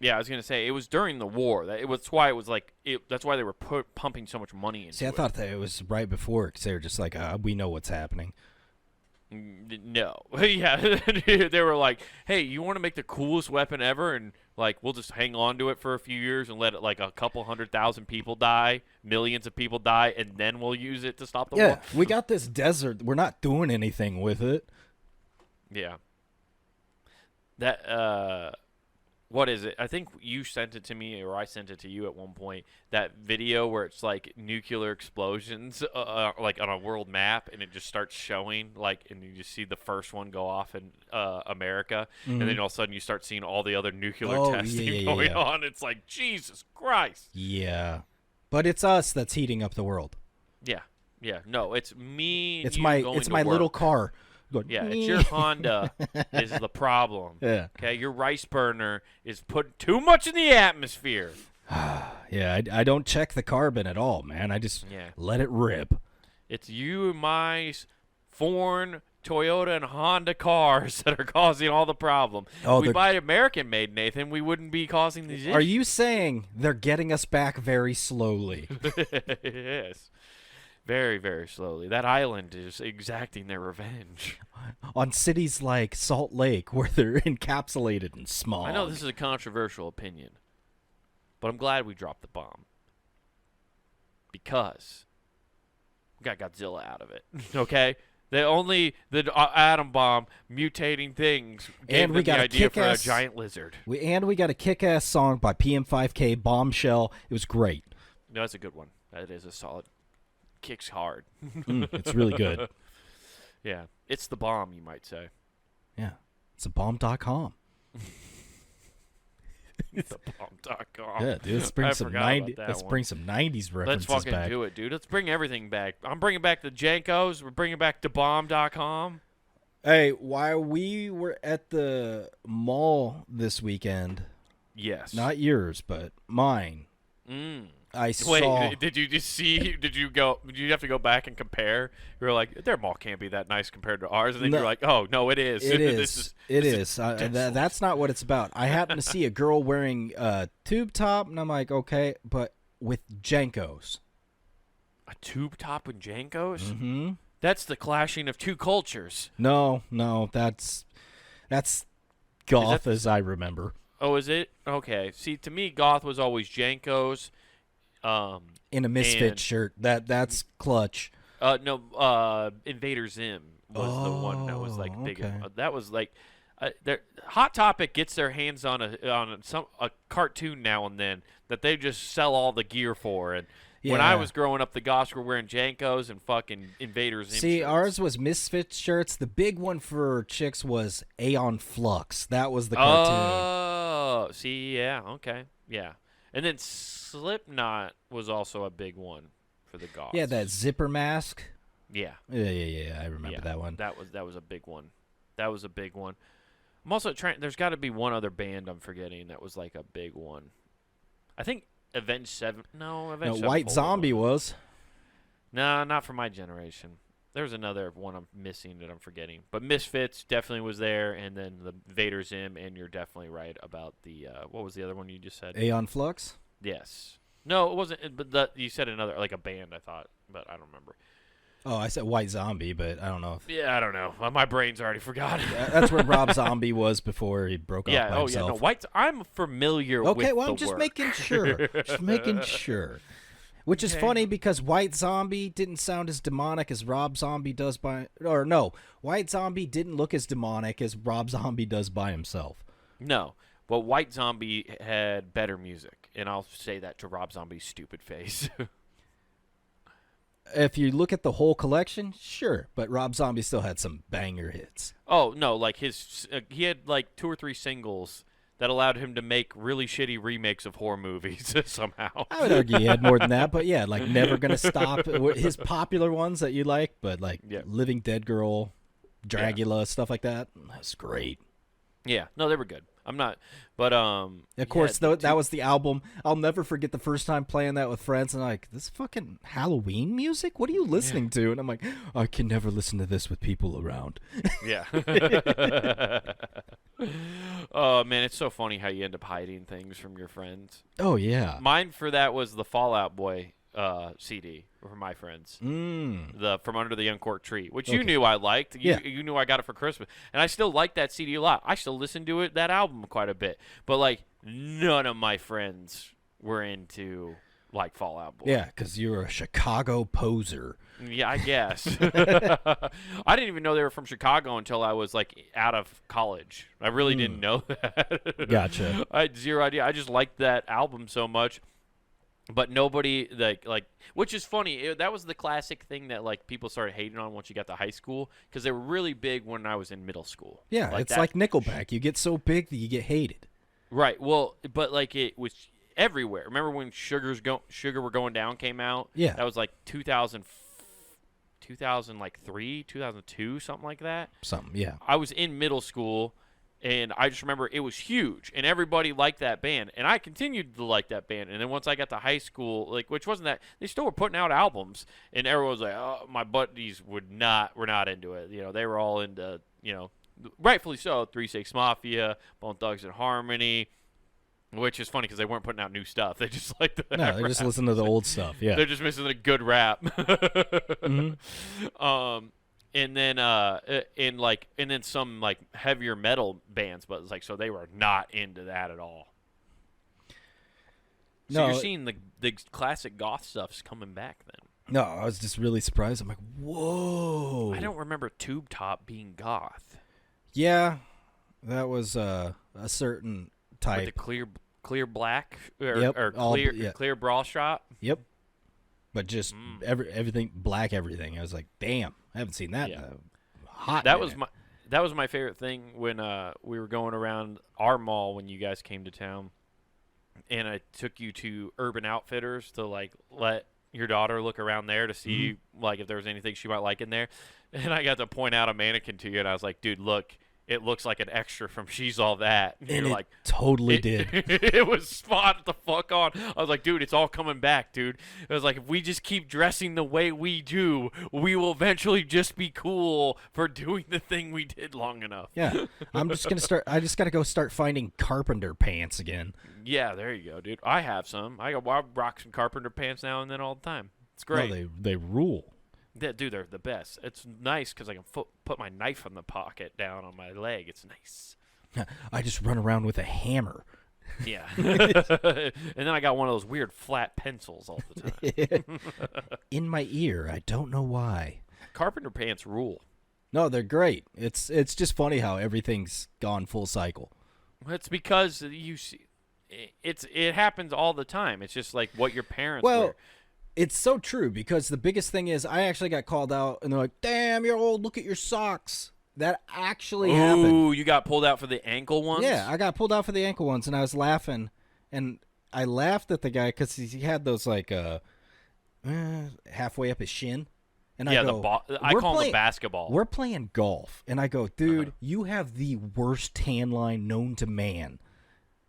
Yeah, I was gonna say it was during the war. That's why it was like that's why they were pumping so much money into it. See, I thought that it was right before because they were just like, we know what's happening. No. Yeah. They were like, hey, you want to make the coolest weapon ever? And, like, we'll just hang on to it for a few years and let it, like, a couple 100,000 people die, millions of people die, and then we'll use it to stop the war. Yeah, we got this desert. We're not doing anything with it. Yeah. That, what is it? I think you sent it to me, or I sent it to you at one point. That video where it's like nuclear explosions, like on a world map, and it just starts showing, like, and you just see the first one go off in America, and then all of a sudden you start seeing all the other nuclear testing going on. It's like, Jesus Christ. Yeah, but it's us that's heating up the world. Yeah, yeah. No, it's me. It's my little car. Yeah, it's your Honda is the problem. Yeah. Okay, your rice burner is putting too much in the atmosphere. Yeah, I don't check the carbon at all, man. I just let it rip. It's you and my foreign Toyota and Honda cars that are causing all the problem. If we buy American-made, Nathan, we wouldn't be causing these issues. Are you saying they're getting us back very slowly? Yes. Very, very slowly. That island is exacting their revenge. On cities like Salt Lake, where they're encapsulated in smog. I know this is a controversial opinion, but I'm glad we dropped the bomb. Because we got Godzilla out of it, okay? The atom bomb mutating things gave them the idea for a giant lizard. We got a kick-ass song by PM5K, Bombshell. It was great. No, that's a good one. That is a solid. Kicks hard. It's really good. Yeah. It's the bomb, you might say. Yeah. It's a bomb.com. Thebomb.com. Yeah, dude. Let's bring some 90s references back. Let's fucking do it, dude. Let's bring everything back. I'm bringing back the Jankos. We're bringing back thebomb.com. Hey, while we were at the mall this weekend. Yes. Not yours, but mine. Wait, did you just see? Did you have to go back and compare? You were like, their mall can't be that nice compared to ours, and then you're like, oh no, it is. It is. That's not what it's about. I happened to see a girl wearing a tube top, and I'm like, okay, but with Jankos. A tube top with Jankos? Mm-hmm. That's the clashing of two cultures. No, that's goth as I remember. Oh, is it? Okay. See, to me, goth was always Jankos. In a Misfit shirt. That's clutch. Invader Zim was the one that was like big. Okay. That was like, Hot Topic gets their hands on a cartoon now and then that they just sell all the gear for. And when I was growing up, the goths were wearing Jankos and fucking Invader Zim. See, shirts. Ours was Misfit shirts. The big one for chicks was Aeon Flux. That was the cartoon. Oh, see, yeah, okay, yeah. And then Slipknot was also a big one for the goths. Yeah, that zipper mask. Yeah. Yeah. I remember that one. That was a big one. That was a big one. I'm also trying. There's got to be one other band I'm forgetting that was like a big one. I think Avenged Seven. No, Avenged Sevenfold. White Zombie was. No, not for my generation. There's another one I'm missing that I'm forgetting. But Misfits definitely was there, and then the Vader Zim, and you're definitely right about the, what was the other one you just said? Aeon Flux? Yes. No, it wasn't, but you said another, like a band, I thought, but I don't remember. Oh, I said White Zombie, but I don't know. Yeah, I don't know. My brain's already forgotten. That's where Rob Zombie was before he broke off by himself. Yeah, no, I'm familiar with the Okay, well, I'm just making sure. Just making sure. Which is funny because White Zombie didn't sound as demonic as Rob Zombie does White Zombie didn't look as demonic as Rob Zombie does by himself. No, but White Zombie had better music, and I'll say that to Rob Zombie's stupid face. If you look at the whole collection, sure, but Rob Zombie still had some banger hits. Oh, no, like he had like 2 or 3 singles that allowed him to make really shitty remakes of horror movies somehow. I would argue he had more than that, but yeah, like Never Gonna Stop. His popular ones that you like, but like Living Dead Girl. Dragula, stuff like that. That's great. Yeah, no, they were good. I'm not, but of course, that was the album. I'll never forget the first time playing that with friends, and I'm like, this fucking Halloween music? What are you listening to? And I'm like, I can never listen to this with people around. Yeah. Oh man, it's so funny how you end up hiding things from your friends. Oh yeah. Mine for that was the Fall Out Boy CD for my friends. The From Under the Uncorked Tree, which you knew I liked. You knew I got it for Christmas, and I still like that CD a lot. I still listen to that album quite a bit. But like, none of my friends were into like Fall Out Boy. Yeah, because you're a Chicago poser. Yeah, I guess. I didn't even know they were from Chicago until I was like out of college. I really didn't know that. Gotcha. I had zero idea. I just liked that album so much. But nobody like which is funny. That was the classic thing that like people started hating on once you got to high school, because they were really big when I was in middle school. Yeah, like it's like Nickelback. You get so big that you get hated. Right. Well, but like it was everywhere. Remember when Sugar We're Going Down came out? Yeah. That was like 2003, 2002, something like that. Something, yeah. I was in middle school. And I just remember it was huge, and everybody liked that band, and I continued to like that band. And then once I got to high school, like, which wasn't that, they still were putting out albums, and everyone was like, "Oh, my buddies were not into it." You know, they were all into, you know, rightfully so, 3 6 Mafia, Bone Thugs and Harmony, which is funny because they weren't putting out new stuff. They just like the no, they just listen to the old stuff. Yeah, they're just missing a good rap. And then and then some like heavier metal bands, but it's like, so they were not into that at all. So you're seeing the classic goth stuff's coming back then. No, I was just really surprised. I'm like, whoa. I don't remember Tube Top being goth. Yeah, that was a certain type. With the clear black or clear bra shot. Yep. But just everything black, everything. I was like, damn, I haven't seen that. Yeah. Hot. That was my favorite thing when we were going around our mall when you guys came to town, and I took you to Urban Outfitters to like let your daughter look around there to see like if there was anything she might like in there, and I got to point out a mannequin to you, and I was like, dude, look. It looks like an extra from She's All That. And you're like, totally did. It was spot the fuck on. I was like, dude, it's all coming back, dude. It was like, if we just keep dressing the way we do, we will eventually just be cool for doing the thing we did long enough. Yeah. I just got to go start finding carpenter pants again. Yeah, there you go, dude. I have some. I rock some carpenter pants now and then all the time. It's great. No, they rule. Dude, they're the best. It's nice because I can put my knife in the pocket down on my leg. It's nice. I just run around with a hammer. Yeah. And then I got one of those weird flat pencils all the time. In my ear. I don't know why. Carpenter pants rule. No, they're great. It's just funny how everything's gone full cycle. It's because you see, it happens all the time. It's just like what your parents wear. It's so true, because the biggest thing is I actually got called out, and they're like, damn, you're old, look at your socks. That actually happened. Ooh, you got pulled out for the ankle ones? Yeah, I got pulled out for the ankle ones, and I was laughing. And I laughed at the guy because he had those, like, halfway up his shin. And yeah, I call them the basketball. We're playing golf. And I go, dude, you have the worst tan line known to man.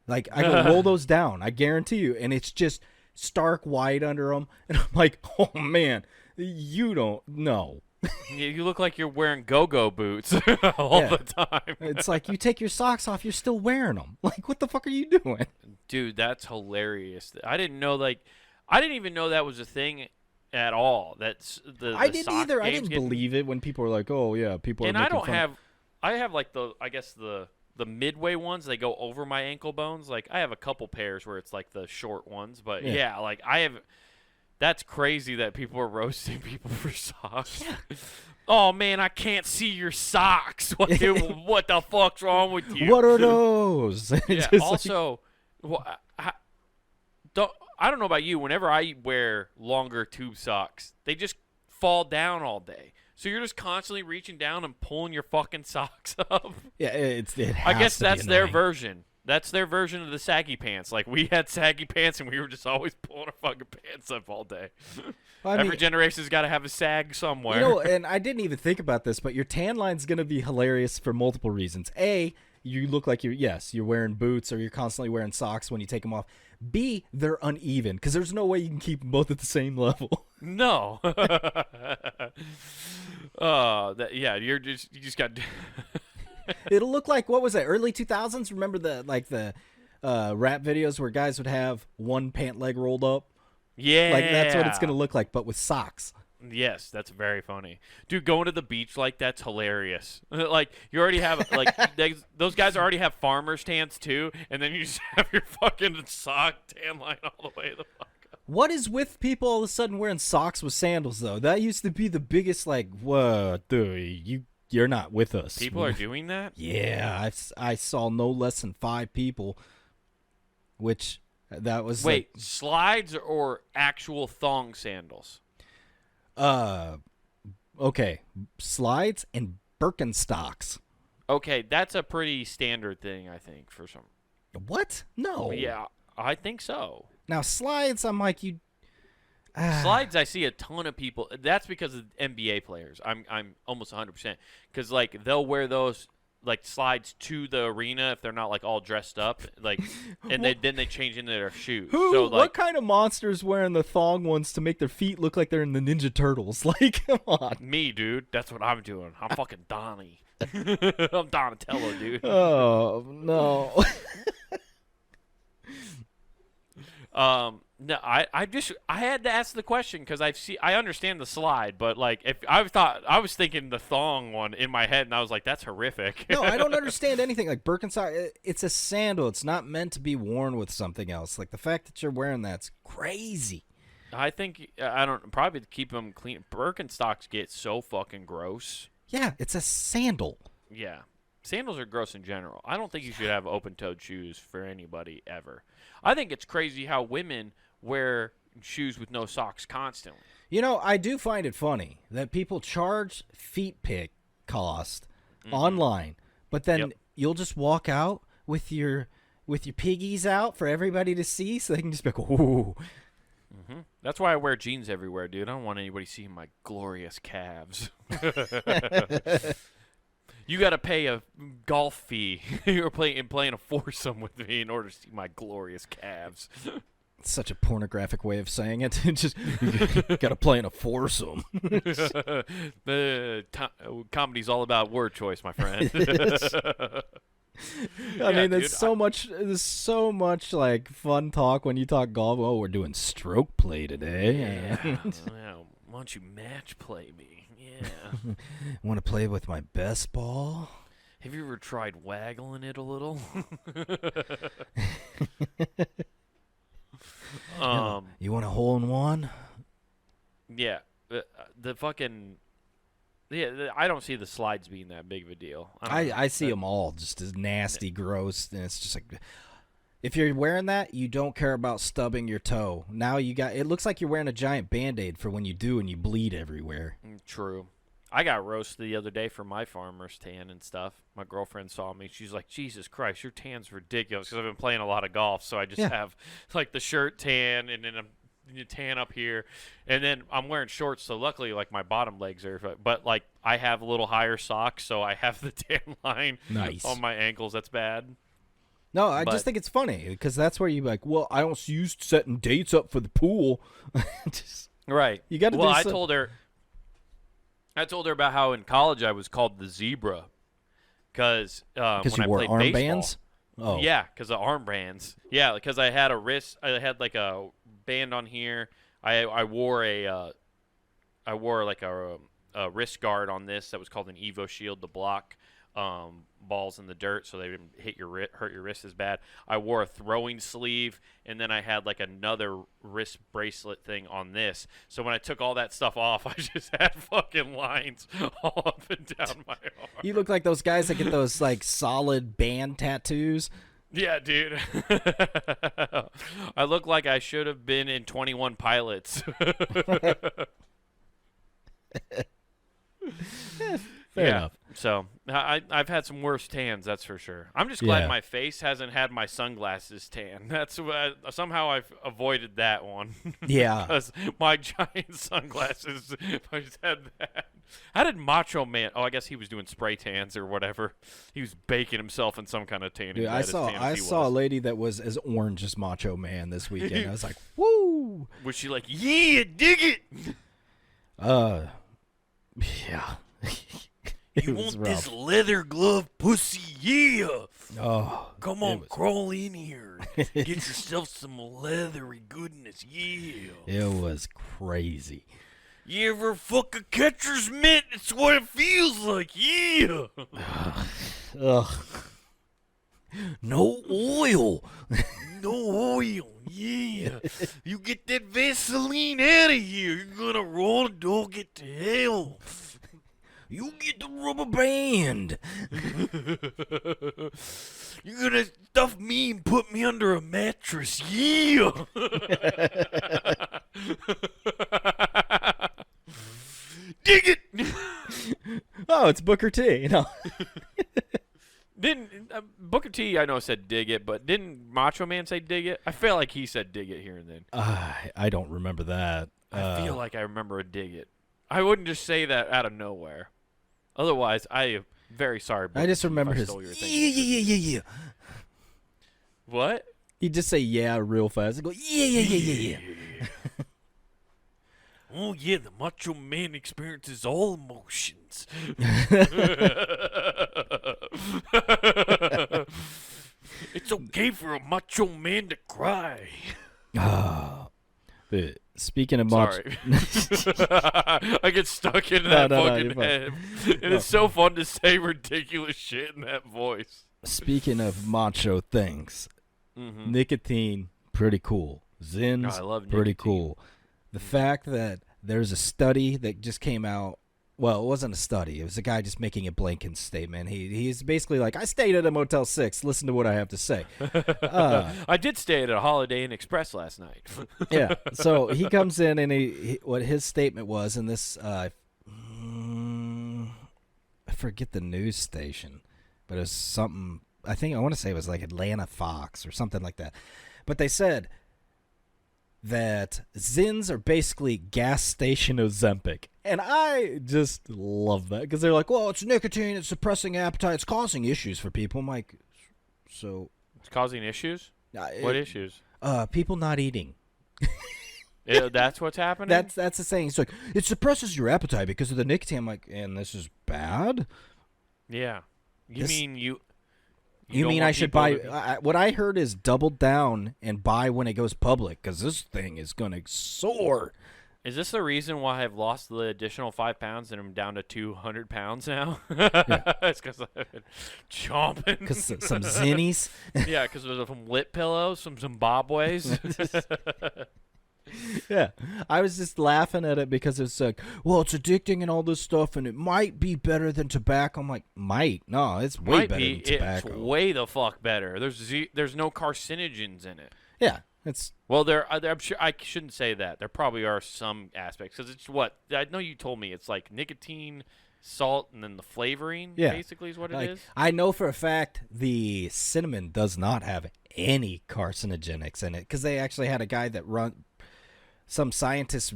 Like, I go, roll those down. I guarantee you. And it's just stark white under them, and I'm like, oh man, you don't know. You look like you're wearing go-go boots all the time. It's like you take your socks off, you're still wearing them. Like, what the fuck are you doing? Dude, that's hilarious. I didn't even know that was a thing at all. That's I didn't either. I didn't believe it when people were like, oh yeah, people are making fun. I have like the midway ones, they go over my ankle bones. Like, I have a couple pairs where it's like the short ones, but yeah like I have. That's crazy that people are roasting people for socks. Yeah. Oh man, I can't see your socks. What the fuck's wrong with you? What are those? Yeah. Also, I don't know about you. Whenever I wear longer tube socks, they just fall down all day. So you're just constantly reaching down and pulling your fucking socks up. Yeah, I guess that's their version. That's their version of the saggy pants. Like, we had saggy pants, and we were just always pulling our fucking pants up all day. Every generation's got to have a sag somewhere. You know, and I didn't even think about this, but your tan line's going to be hilarious for multiple reasons. A, you look like you're wearing boots or you're constantly wearing socks when you take them off. B, they're uneven because there's no way you can keep them both at the same level. No. You just got. It'll look like, what was it, early 2000s? Remember the rap videos where guys would have one pant leg rolled up? Yeah. Like, that's what it's going to look like, but with socks. Yes, that's very funny. Dude, going to the beach like that's hilarious. Like, you already have, like, those guys already have farmer's tans, too, and then you just have your fucking sock tan line all the way the fuck up. What is with people all of a sudden wearing socks with sandals, though? That used to be the biggest, like, whoa, dude, you're not with us. People are doing that? Yeah, I saw no less than 5 people, which that was... Wait, slides or actual thong sandals? Okay, slides and Birkenstocks. Okay, that's a pretty standard thing, I think, for some. What? No. Yeah, I think so. Now, slides, I'm like, you... Slides, I see a ton of people. That's because of NBA players. I'm almost 100%. Because, like, they'll wear those, like, slides to the arena if they're not, like, all dressed up. Like, and then they change into their shoes. So, like, what kind of monster's wearing the thong ones to make their feet look like they're in the Ninja Turtles? Like, come on. Me, dude. That's what I'm doing. I'm fucking Donnie. I'm Donatello, dude. Oh, no. No, I had to ask the question because I understand the slide, but like if I was thinking the thong one in my head and I was like, that's horrific. No, I don't understand anything. Like Birkenstock, it's a sandal. It's not meant to be worn with something else. Like the fact that you're wearing that's crazy. I think I don't probably to keep them clean. Birkenstocks get so fucking gross. Yeah, it's a sandal. Yeah. Sandals are gross in general. I don't think you should have open-toed shoes for anybody ever. I think it's crazy how women wear shoes with no socks constantly. You know, I do find it funny that people charge feet pick cost online, but then you'll just walk out with your piggies out for everybody to see so they can just be like, ooh. Mm-hmm. That's why I wear jeans everywhere, dude. I don't want anybody seeing my glorious calves. You got to pay a golf fee. You're playing a foursome with me in order to see my glorious calves. It's such a pornographic way of saying it. Just got to play in a foursome. Comedy's all about word choice, my friend. I mean, there's so much like fun talk when you talk golf. Oh, we're doing stroke play today. Yeah. Why don't you match play me? Yeah. Want to play with my best ball? Have you ever tried waggling it a little? You want a hole in one? Yeah. The fucking... Yeah, I don't see the slides being that big of a deal. I see them all just as nasty, gross, and it's just like... If you're wearing that, you don't care about stubbing your toe. Now it looks like you're wearing a giant Band-Aid for when you do and you bleed everywhere. True. I got roasted the other day for my farmer's tan and stuff. My girlfriend saw me. She's like, Jesus Christ, your tan's ridiculous. Because I've been playing a lot of golf, so I just have like the shirt tan and then a tan up here. And then I'm wearing shorts, so luckily like my bottom legs are. But like I have a little higher socks, so I have the tan line on my ankles. That's bad. No, I just think it's funny because that's where you're like, well, I don't use setting dates up for the pool. Right. You got to. Well, I told her about how in college I was called the zebra because when I played armbands. Oh, yeah, because of armbands. Yeah, because I had I had like a band on here. I wore like a wrist guard on this that was called an Evo Shield to block balls in the dirt so they didn't hurt your wrist as bad. I wore a throwing sleeve, and then I had like another wrist bracelet thing on this. So when I took all that stuff off, I just had fucking lines all up and down my arm. You look like those guys that get those like solid band tattoos. Yeah, dude. I look like I should have been in 21 Pilots. Fair enough. So I've had some worse tans, that's for sure. I'm just glad my face hasn't had my sunglasses tan. That's somehow I've avoided that one. Yeah. Because my giant sunglasses, I just had that. How did Macho Man? Oh, I guess he was doing spray tans or whatever. He was baking himself in some kind of tan. Dude, I saw a lady that was as orange as Macho Man this weekend. I was like, woo! Was she like, yeah, dig it? Yeah. You want this leather glove pussy? Yeah. Oh, come on, crawl in here. Get yourself some leathery goodness. Yeah. It was crazy. You ever fuck a catcher's mitt? It's what it feels like. Yeah. Ugh. No oil. No oil. Yeah. You get that Vaseline out of here. You're going to roll the dog it to hell. You get the rubber band. You're going to stuff me and put me under a mattress. Yeah. Dig it. Oh, it's Booker T. No. Didn't Booker T, I know, said dig it, but didn't Macho Man say dig it? I feel like he said dig it here and then. I don't remember that. I feel like I remember a dig it. I wouldn't just say that out of nowhere. Otherwise, I am very sorry. I just remember his yeah. What? He'd just say yeah real fast and go yeah. Oh, yeah, the Macho Man experiences all emotions. It's okay for a Macho Man to cry. Speaking of Macho... I get stuck in that fucking head. And it's so fun to say ridiculous shit in that voice. Speaking of macho things, nicotine, pretty cool. Zins, I love pretty nicotine. cool. The fact that there's a study that just came out, well, it wasn't a study. It was a guy just making a blanket statement. He's basically like, I stayed at a Motel 6. Listen to what I have to say. I did stay at a Holiday Inn Express last night. Yeah. So he comes in and what his statement was, and this, I forget the news station, but it was something, I want to say it was like Atlanta Fox or something like that. But they said that Zins are basically gas station Ozempic. And I just love that because they're like, well, it's nicotine, it's suppressing appetite, it's causing issues for people. I'm like, so... It's causing issues? What issues? People not eating. That's what's happening? That's the saying. It's like, it suppresses your appetite because of the nicotine. I'm like, and this is bad? Yeah. You mean I should buy... what I heard is double down and buy when it goes public because this thing is going to soar. Is this the reason why I've lost the additional 5 pounds and I'm down to 200 pounds now? Yeah. It's because I've been chomping. Because some zinnies? Yeah, because of some lip pillows, some Zimbabwe's. Yeah. I was just laughing at it because it's like, well, it's addicting and all this stuff, and it might be better than tobacco. I'm like, might? No, it's way better than tobacco. It's way the fuck better. There's no carcinogens in it. Yeah. It's well, I'm sure I shouldn't say that. There probably are some aspects because it's what I know. You told me it's like nicotine, salt, and then the flavoring. Yeah. Basically, is what it is. I know for a fact the cinnamon does not have any carcinogenics in it because they actually had a guy that some scientists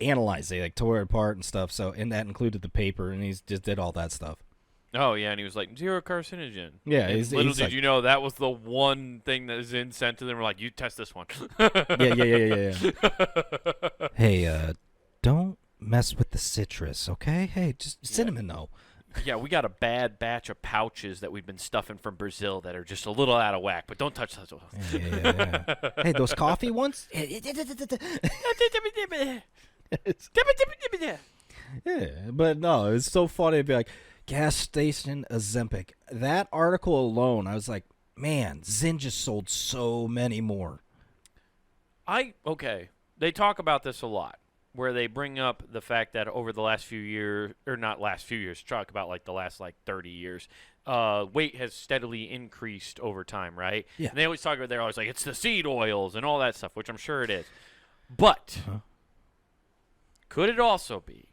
analyzed it, like tore it apart and stuff. So, and that included the paper, and he just did all that stuff. Oh, yeah, and he was like, 0 carcinogen. Yeah. Little did you know that was the one thing that Zin sent to them. We're like, you test this one. Yeah. Hey, don't mess with the citrus, okay? Hey, just cinnamon, though. Yeah, we got a bad batch of pouches that we've been stuffing from Brazil that are just a little out of whack, but don't touch those. Yeah. Hey, those coffee ones? Yeah, but no, it's so funny to be like, gas station Ozempic. That article alone, I was like, man, Zyn just sold so many more. Okay. They talk about this a lot, where they bring up the fact that over the last few years, or not last few years, talk about like the last 30 years, weight has steadily increased over time, right? Yeah. And they always talk about, they're always like, it's the seed oils and all that stuff, which I'm sure it is. But could it also be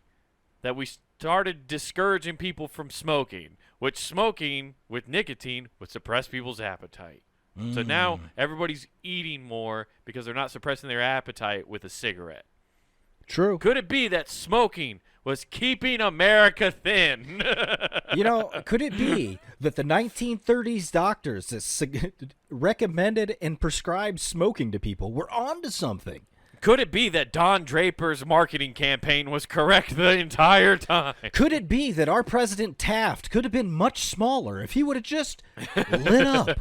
that we started discouraging people from smoking, which smoking with nicotine would suppress people's appetite. So now everybody's eating more because they're not suppressing their appetite with a cigarette. True. Could it be that smoking was keeping America thin? Could it be that the 1930s doctors that recommended and prescribed smoking to people were onto something? Could it be that Don Draper's marketing campaign was correct the entire time? Could it be that our President Taft could have been much smaller if he would have just lit up?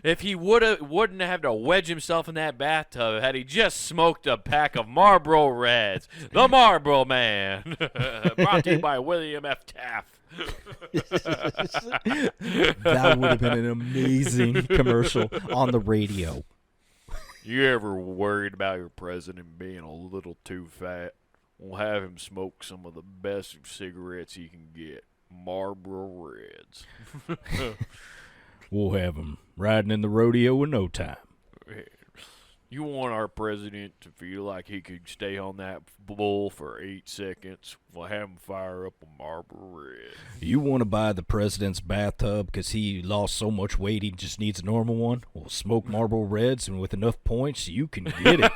If he wouldn't have to wedge himself in that bathtub had he just smoked a pack of Marlboro Reds. The Marlboro Man. Brought to you by William F. Taft. That would have been an amazing commercial on the radio. You ever worried about your president being a little too fat? We'll have him smoke some of the best cigarettes he can get. Marlboro Reds. We'll have him riding in the rodeo in no time. You want our president to feel like he could stay on that bull for 8 seconds? We'll have him fire up a Marlboro Red. You want to buy the president's bathtub because he lost so much weight he just needs a normal one? Well, smoke Marlboro Reds, and with enough points, you can get it.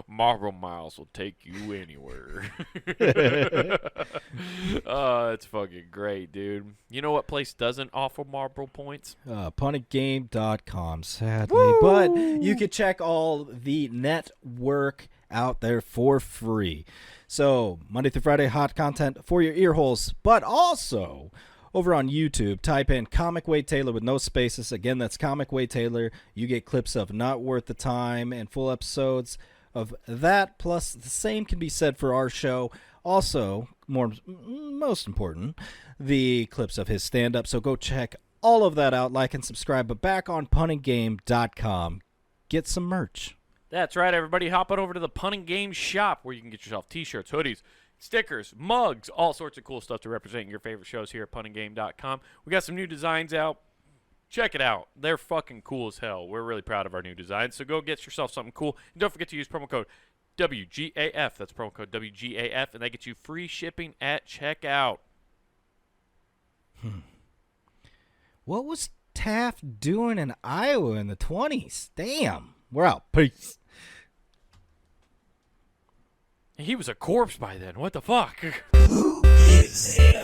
Marlboro Miles will take you anywhere. Oh, it's fucking great, dude. You know what place doesn't offer Marlboro points? Puntedgame.com, sadly. Woo! But you can check all the network out there for free. So, Monday through Friday, hot content for your ear holes, but also over on YouTube, type in Comic Wade Taylor with no spaces. Again, that's Comic Wade Taylor. You get clips of Not Worth the Time and full episodes of that. Plus, the same can be said for our show. Also, most important, the clips of his stand-up. So go check all of that out. Like and subscribe. But back on puntingame.com, get some merch. That's right, everybody. Hop on over to the Punting Game shop where you can get yourself T-shirts, hoodies, stickers, mugs, all sorts of cool stuff to represent your favorite shows here at puntinggame.com. We got some new designs out. Check it out. They're fucking cool as hell. We're really proud of our new designs. So go get yourself something cool. And don't forget to use promo code WGAF. That's promo code WGAF. And that gets you free shipping at checkout. What was Taft doing in Iowa in the 20s? Damn. We're out. Peace. He was a corpse by then. What the fuck? Who is him?